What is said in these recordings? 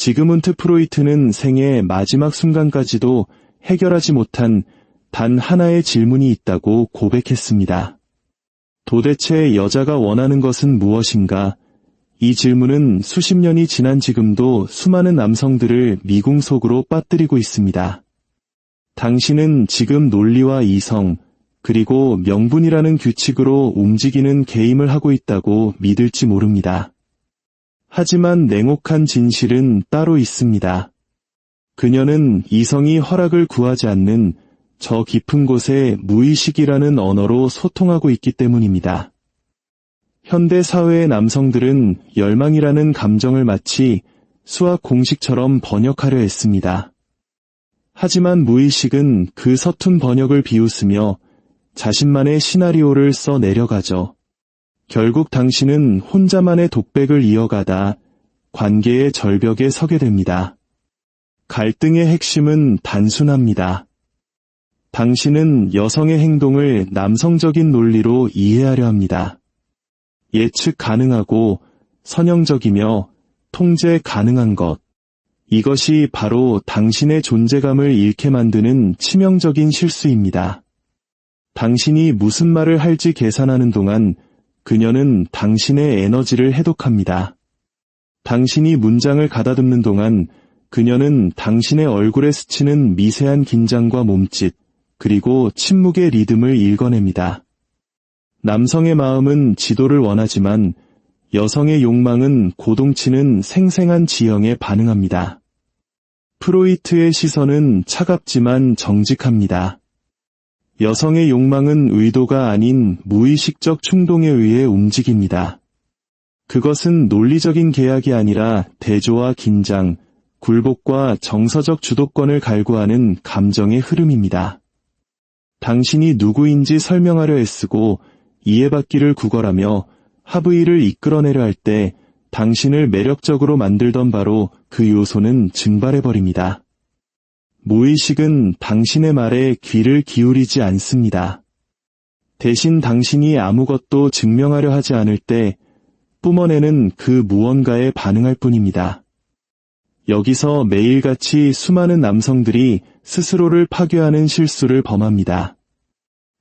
지그문트 프로이트는 생의 마지막 순간까지도 해결하지 못한 단 하나의 질문이 있다고 고백했습니다. 도대체 여자가 원하는 것은 무엇인가? 이 질문은 수십 년이 지난 지금도 수많은 남성들을 미궁 속으로 빠뜨리고 있습니다. 당신은 지금 논리와 이성, 그리고 명분이라는 규칙으로 움직이는 게임을 하고 있다고 믿을지 모릅니다. 하지만 냉혹한 진실은 따로 있습니다. 그녀는 이성이 허락을 구하지 않는 저 깊은 곳에 무의식이라는 언어로 소통하고 있기 때문입니다. 현대 사회의 남성들은 열망이라는 감정을 마치 수학 공식처럼 번역하려 했습니다. 하지만 무의식은 그 서툰 번역을 비웃으며 자신만의 시나리오를 써 내려가죠. 결국 당신은 혼자만의 독백을 이어가다 관계의 절벽에 서게 됩니다. 갈등의 핵심은 단순합니다. 당신은 여성의 행동을 남성적인 논리로 이해하려 합니다. 예측 가능하고 선형적이며 통제 가능한 것. 이것이 바로 당신의 존재감을 잃게 만드는 치명적인 실수입니다. 당신이 무슨 말을 할지 계산하는 동안 그녀는 당신의 에너지를 해독합니다. 당신이 문장을 가다듬는 동안 그녀는 당신의 얼굴에 스치는 미세한 긴장과 몸짓, 그리고 침묵의 리듬을 읽어냅니다. 남성의 마음은 지도를 원하지만 여성의 욕망은 고동치는 생생한 지형에 반응합니다. 프로이트의 시선은 차갑지만 정직합니다. 여성의 욕망은 의도가 아닌 무의식적 충동에 의해 움직입니다. 그것은 논리적인 계약이 아니라 대조와 긴장, 굴복과 정서적 주도권을 갈구하는 감정의 흐름입니다. 당신이 누구인지 설명하려 애쓰고 이해받기를 구걸하며 합의를 이끌어내려 할 때 당신을 매력적으로 만들던 바로 그 요소는 증발해버립니다. 무의식은 당신의 말에 귀를 기울이지 않습니다. 대신 당신이 아무것도 증명하려 하지 않을 때 뿜어내는 그 무언가에 반응할 뿐입니다. 여기서 매일같이 수많은 남성들이 스스로를 파괴하는 실수를 범합니다.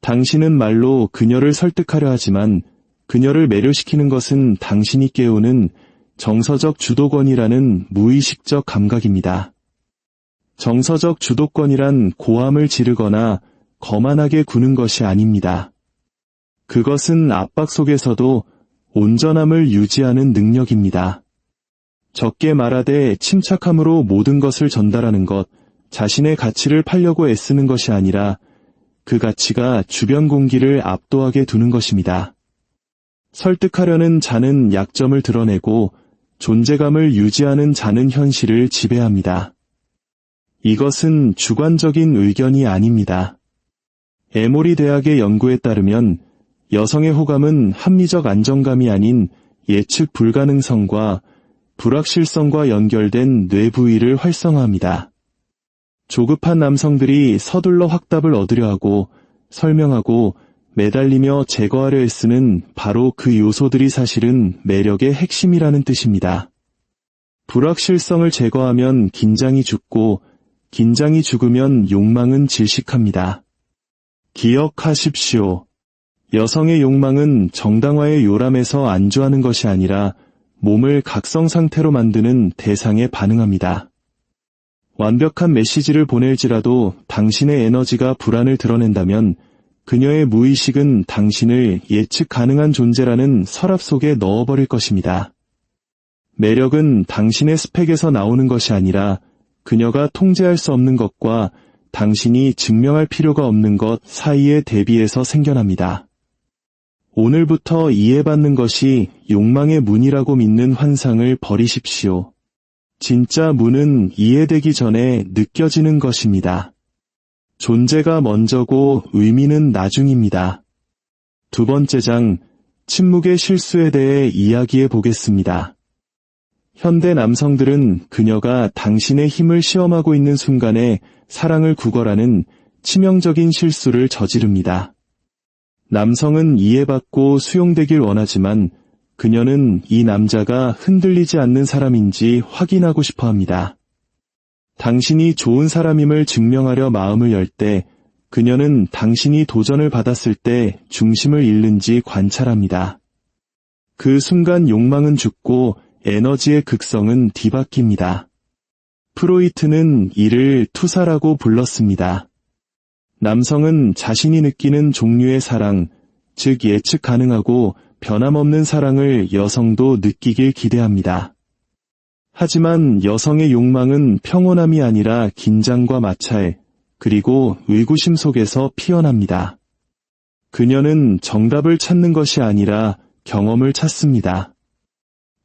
당신은 말로 그녀를 설득하려 하지만 그녀를 매료시키는 것은 당신이 깨우는 정서적 주도권이라는 무의식적 감각입니다. 정서적 주도권이란 고함을 지르거나 거만하게 구는 것이 아닙니다. 그것은 압박 속에서도 온전함을 유지하는 능력입니다. 적게 말하되 침착함으로 모든 것을 전달하는 것, 자신의 가치를 팔려고 애쓰는 것이 아니라 그 가치가 주변 공기를 압도하게 두는 것입니다. 설득하려는 자는 약점을 드러내고 존재감을 유지하는 자는 현실을 지배합니다. 이것은 주관적인 의견이 아닙니다. 에모리 대학의 연구에 따르면 여성의 호감은 합리적 안정감이 아닌 예측 불가능성과 불확실성과 연결된 뇌 부위를 활성화합니다. 조급한 남성들이 서둘러 확답을 얻으려 하고 설명하고 매달리며 제거하려 애쓰는 바로 그 요소들이 사실은 매력의 핵심이라는 뜻입니다. 불확실성을 제거하면 긴장이 죽고 긴장이 죽으면 욕망은 질식합니다. 기억하십시오. 여성의 욕망은 정당화의 요람에서 안주하는 것이 아니라 몸을 각성 상태로 만드는 대상에 반응합니다. 완벽한 메시지를 보낼지라도 당신의 에너지가 불안을 드러낸다면 그녀의 무의식은 당신을 예측 가능한 존재라는 서랍 속에 넣어버릴 것입니다. 매력은 당신의 스펙에서 나오는 것이 아니라 그녀가 통제할 수 없는 것과 당신이 증명할 필요가 없는 것 사이의 대비에서 생겨납니다. 오늘부터 이해받는 것이 욕망의 문이라고 믿는 환상을 버리십시오. 진짜 문은 이해되기 전에 느껴지는 것입니다. 존재가 먼저고 의미는 나중입니다. 두 번째 장, 침묵의 실수에 대해 이야기해 보겠습니다. 현대 남성들은 그녀가 당신의 힘을 시험하고 있는 순간에 사랑을 구걸하는 치명적인 실수를 저지릅니다. 남성은 이해받고 수용되길 원하지만 그녀는 이 남자가 흔들리지 않는 사람인지 확인하고 싶어 합니다. 당신이 좋은 사람임을 증명하려 마음을 열 때 그녀는 당신이 도전을 받았을 때 중심을 잃는지 관찰합니다. 그 순간 욕망은 죽고 에너지의 극성은 뒤바뀝니다. 프로이트는 이를 투사라고 불렀습니다. 남성은 자신이 느끼는 종류의 사랑, 즉 예측 가능하고 변함없는 사랑을 여성도 느끼길 기대합니다. 하지만 여성의 욕망은 평온함이 아니라 긴장과 마찰, 그리고 의구심 속에서 피어납니다. 그녀는 정답을 찾는 것이 아니라 경험을 찾습니다.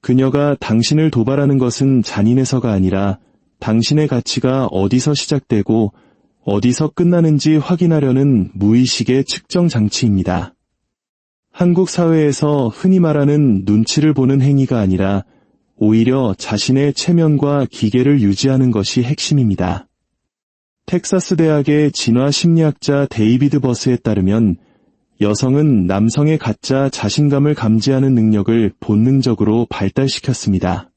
그녀가 당신을 도발하는 것은 잔인해서가 아니라 당신의 가치가 어디서 시작되고 어디서 끝나는지 확인하려는 무의식의 측정 장치입니다. 한국 사회에서 흔히 말하는 눈치를 보는 행위가 아니라 오히려 자신의 체면과 기계를 유지하는 것이 핵심입니다. 텍사스 대학의 진화 심리학자 데이비드 버스에 따르면 여성은 남성의 가짜 자신감을 감지하는 능력을 본능적으로 발달시켰습니다.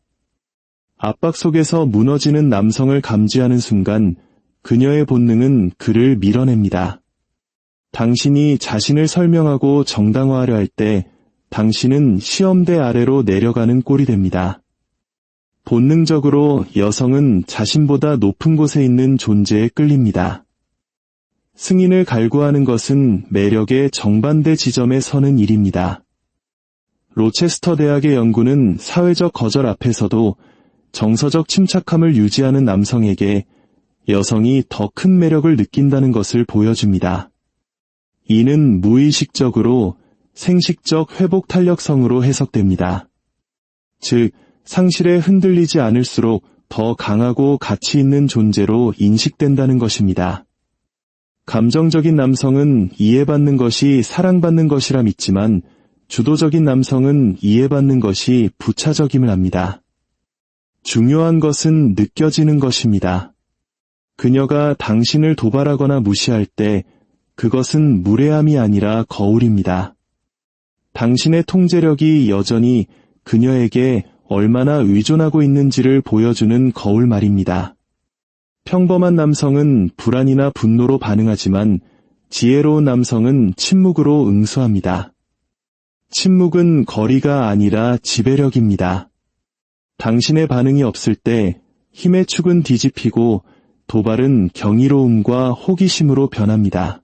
압박 속에서 무너지는 남성을 감지하는 순간 그녀의 본능은 그를 밀어냅니다. 당신이 자신을 설명하고 정당화하려 할 때 당신은 시험대 아래로 내려가는 꼴이 됩니다. 본능적으로 여성은 자신보다 높은 곳에 있는 존재에 끌립니다. 승인을 갈구하는 것은 매력의 정반대 지점에 서는 일입니다. 로체스터 대학의 연구는 사회적 거절 앞에서도 정서적 침착함을 유지하는 남성에게 여성이 더 큰 매력을 느낀다는 것을 보여줍니다. 이는 무의식적으로 생식적 회복 탄력성으로 해석됩니다. 즉, 상실에 흔들리지 않을수록 더 강하고 가치 있는 존재로 인식된다는 것입니다. 감정적인 남성은 이해받는 것이 사랑받는 것이라 믿지만 주도적인 남성은 이해받는 것이 부차적임을 압니다. 중요한 것은 느껴지는 것입니다. 그녀가 당신을 도발하거나 무시할 때 그것은 무례함이 아니라 거울입니다. 당신의 통제력이 여전히 그녀에게 얼마나 의존하고 있는지를 보여주는 거울 말입니다. 평범한 남성은 불안이나 분노로 반응하지만 지혜로운 남성은 침묵으로 응수합니다. 침묵은 거리가 아니라 지배력입니다. 당신의 반응이 없을 때 힘의 축은 뒤집히고 도발은 경이로움과 호기심으로 변합니다.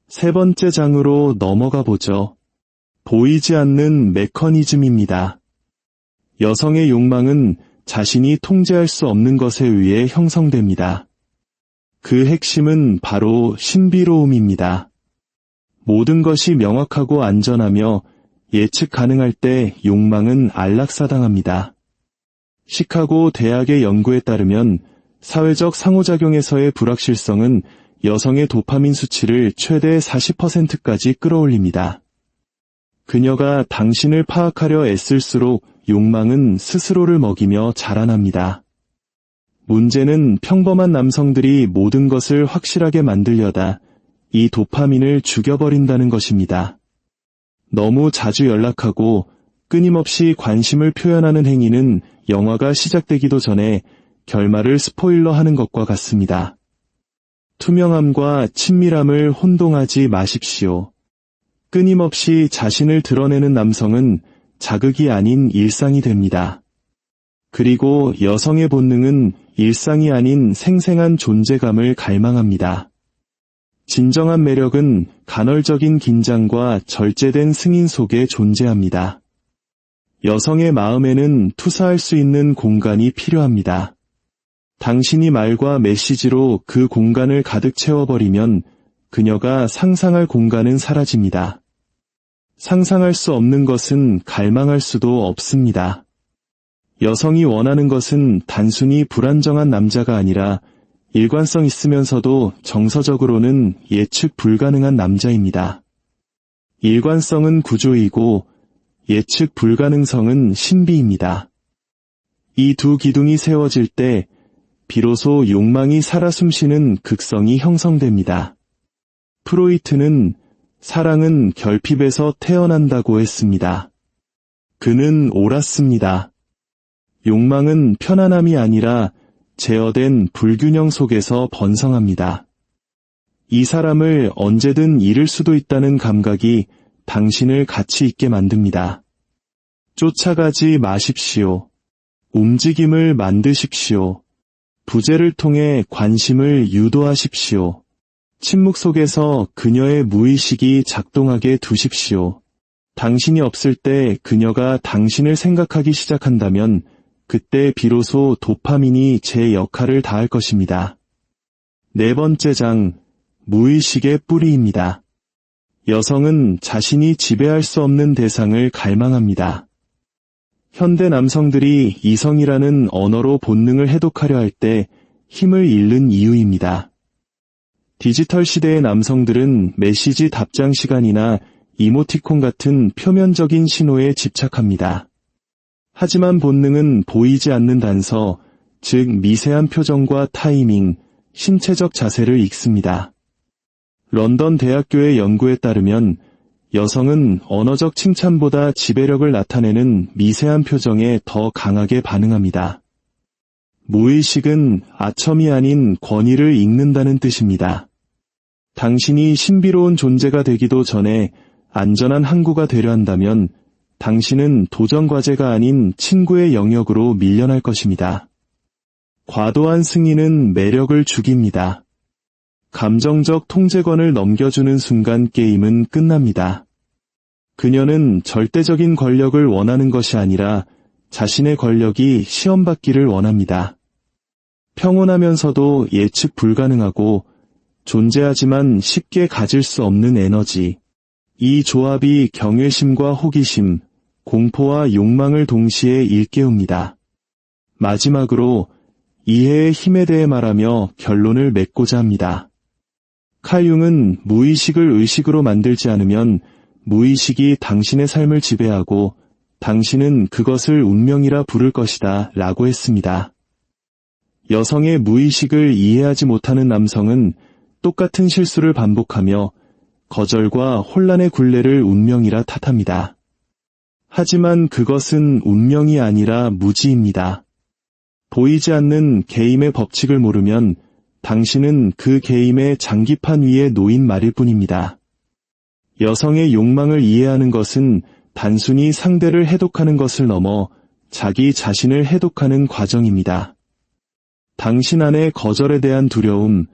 세 번째 장으로 넘어가 보죠. 보이지 않는 메커니즘입니다. 여성의 욕망은 자신이 통제할 수 없는 것에 의해 형성됩니다. 그 핵심은 바로 신비로움입니다. 모든 것이 명확하고 안전하며 예측 가능할 때 욕망은 안락사당합니다. 시카고 대학의 연구에 따르면 사회적 상호작용에서의 불확실성은 여성의 도파민 수치를 최대 40%까지 끌어올립니다. 그녀가 당신을 파악하려 애쓸수록 욕망은 스스로를 먹이며 자라납니다. 문제는 평범한 남성들이 모든 것을 확실하게 만들려다 이 도파민을 죽여버린다는 것입니다. 너무 자주 연락하고 끊임없이 관심을 표현하는 행위는 영화가 시작되기도 전에 결말을 스포일러하는 것과 같습니다. 투명함과 친밀함을 혼동하지 마십시오. 끊임없이 자신을 드러내는 남성은 자극이 아닌 일상이 됩니다. 그리고 여성의 본능은 일상이 아닌 생생한 존재감을 갈망합니다. 진정한 매력은 간헐적인 긴장과 절제된 승인 속에 존재합니다. 여성의 마음에는 투사할 수 있는 공간이 필요합니다. 당신이 말과 메시지로 그 공간을 가득 채워버리면 그녀가 상상할 공간은 사라집니다. 상상할 수 없는 것은 갈망할 수도 없습니다. 여성이 원하는 것은 단순히 불안정한 남자가 아니라 일관성 있으면서도 정서적으로는 예측 불가능한 남자입니다. 일관성은 구조이고 예측 불가능성은 신비입니다. 이 두 기둥이 세워질 때 비로소 욕망이 살아 숨쉬는 극성이 형성됩니다. 프로이트는 사랑은 결핍에서 태어난다고 했습니다. 그는 옳았습니다. 욕망은 편안함이 아니라 제어된 불균형 속에서 번성합니다. 이 사람을 언제든 잃을 수도 있다는 감각이 당신을 가치 있게 만듭니다. 쫓아가지 마십시오. 움직임을 만드십시오. 부재를 통해 관심을 유도하십시오. 침묵 속에서 그녀의 무의식이 작동하게 두십시오. 당신이 없을 때 그녀가 당신을 생각하기 시작한다면 그때 비로소 도파민이 제 역할을 다할 것입니다. 4번째 장, 무의식의 뿌리입니다. 여성은 자신이 지배할 수 없는 대상을 갈망합니다. 현대 남성들이 이성이라는 언어로 본능을 해독하려 할 때 힘을 잃는 이유입니다. 디지털 시대의 남성들은 메시지 답장 시간이나 이모티콘 같은 표면적인 신호에 집착합니다. 하지만 본능은 보이지 않는 단서, 즉 미세한 표정과 타이밍, 신체적 자세를 읽습니다. 런던 대학교의 연구에 따르면 여성은 언어적 칭찬보다 지배력을 나타내는 미세한 표정에 더 강하게 반응합니다. 무의식은 아첨이 아닌 권위를 읽는다는 뜻입니다. 당신이 신비로운 존재가 되기도 전에 안전한 항구가 되려 한다면 당신은 도전 과제가 아닌 친구의 영역으로 밀려날 것입니다. 과도한 승인은 매력을 죽입니다. 감정적 통제권을 넘겨주는 순간 게임은 끝납니다. 그녀는 절대적인 권력을 원하는 것이 아니라 자신의 권력이 시험받기를 원합니다. 평온하면서도 예측 불가능하고 존재하지만 쉽게 가질 수 없는 에너지. 이 조합이 경외심과 호기심, 공포와 욕망을 동시에 일깨웁니다. 마지막으로 이해의 힘에 대해 말하며 결론을 맺고자 합니다. 칼 융은 무의식을 의식으로 만들지 않으면 무의식이 당신의 삶을 지배하고 당신은 그것을 운명이라 부를 것이다 라고 했습니다. 여성의 무의식을 이해하지 못하는 남성은 똑같은 실수를 반복하며 거절과 혼란의 굴레를 운명이라 탓합니다. 하지만 그것은 운명이 아니라 무지입니다. 보이지 않는 게임의 법칙을 모르면 당신은 그 게임의 장기판 위에 놓인 말일 뿐입니다. 여성의 욕망을 이해하는 것은 단순히 상대를 해독하는 것을 넘어 자기 자신을 해독하는 과정입니다. 당신 안의 거절에 대한 두려움,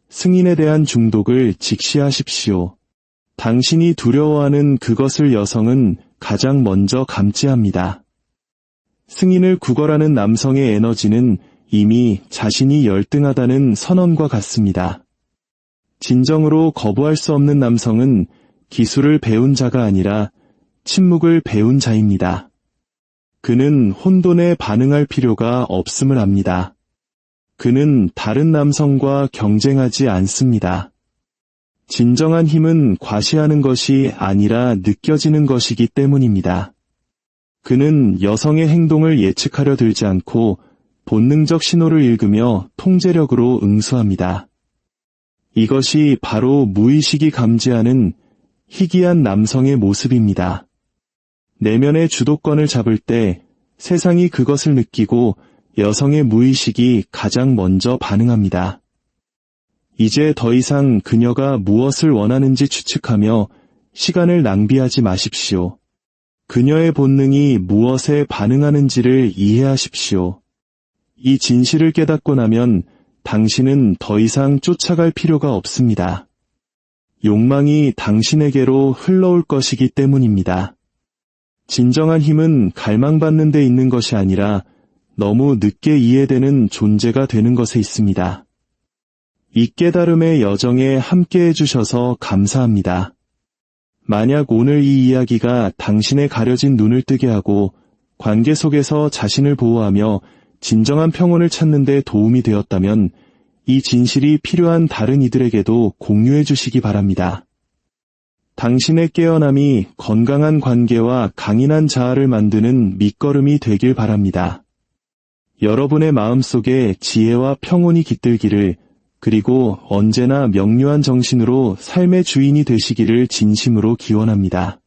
승인에 대한 중독을 직시하십시오. 당신이 두려워하는 그것을 여성은 가장 먼저 감지합니다. 승인을 구걸하는 남성의 에너지는 이미 자신이 열등하다는 선언과 같습니다. 진정으로 거부할 수 없는 남성은 기술을 배운 자가 아니라 침묵을 배운 자입니다. 그는 혼돈에 반응할 필요가 없음을 압니다. 그는 다른 남성과 경쟁하지 않습니다. 진정한 힘은 과시하는 것이 아니라 느껴지는 것이기 때문입니다. 그는 여성의 행동을 예측하려 들지 않고 본능적 신호를 읽으며 통제력으로 응수합니다. 이것이 바로 무의식이 감지하는 희귀한 남성의 모습입니다. 내면의 주도권을 잡을 때 세상이 그것을 느끼고 여성의 무의식이 가장 먼저 반응합니다. 이제 더 이상 그녀가 무엇을 원하는지 추측하며 시간을 낭비하지 마십시오. 그녀의 본능이 무엇에 반응하는지를 이해하십시오. 이 진실을 깨닫고 나면 당신은 더 이상 쫓아갈 필요가 없습니다. 욕망이 당신에게로 흘러올 것이기 때문입니다. 진정한 힘은 갈망받는 데 있는 것이 아니라 너무 늦게 이해되는 존재가 되는 것에 있습니다. 이 깨달음의 여정에 함께해 주셔서 감사합니다. 만약 오늘 이 이야기가 당신의 가려진 눈을 뜨게 하고 관계 속에서 자신을 보호하며 진정한 평온을 찾는 데 도움이 되었다면 이 진실이 필요한 다른 이들에게도 공유해 주시기 바랍니다. 당신의 깨어남이 건강한 관계와 강인한 자아를 만드는 밑거름이 되길 바랍니다. 여러분의 마음속에 지혜와 평온이 깃들기를, 그리고 언제나 명료한 정신으로 삶의 주인이 되시기를 진심으로 기원합니다.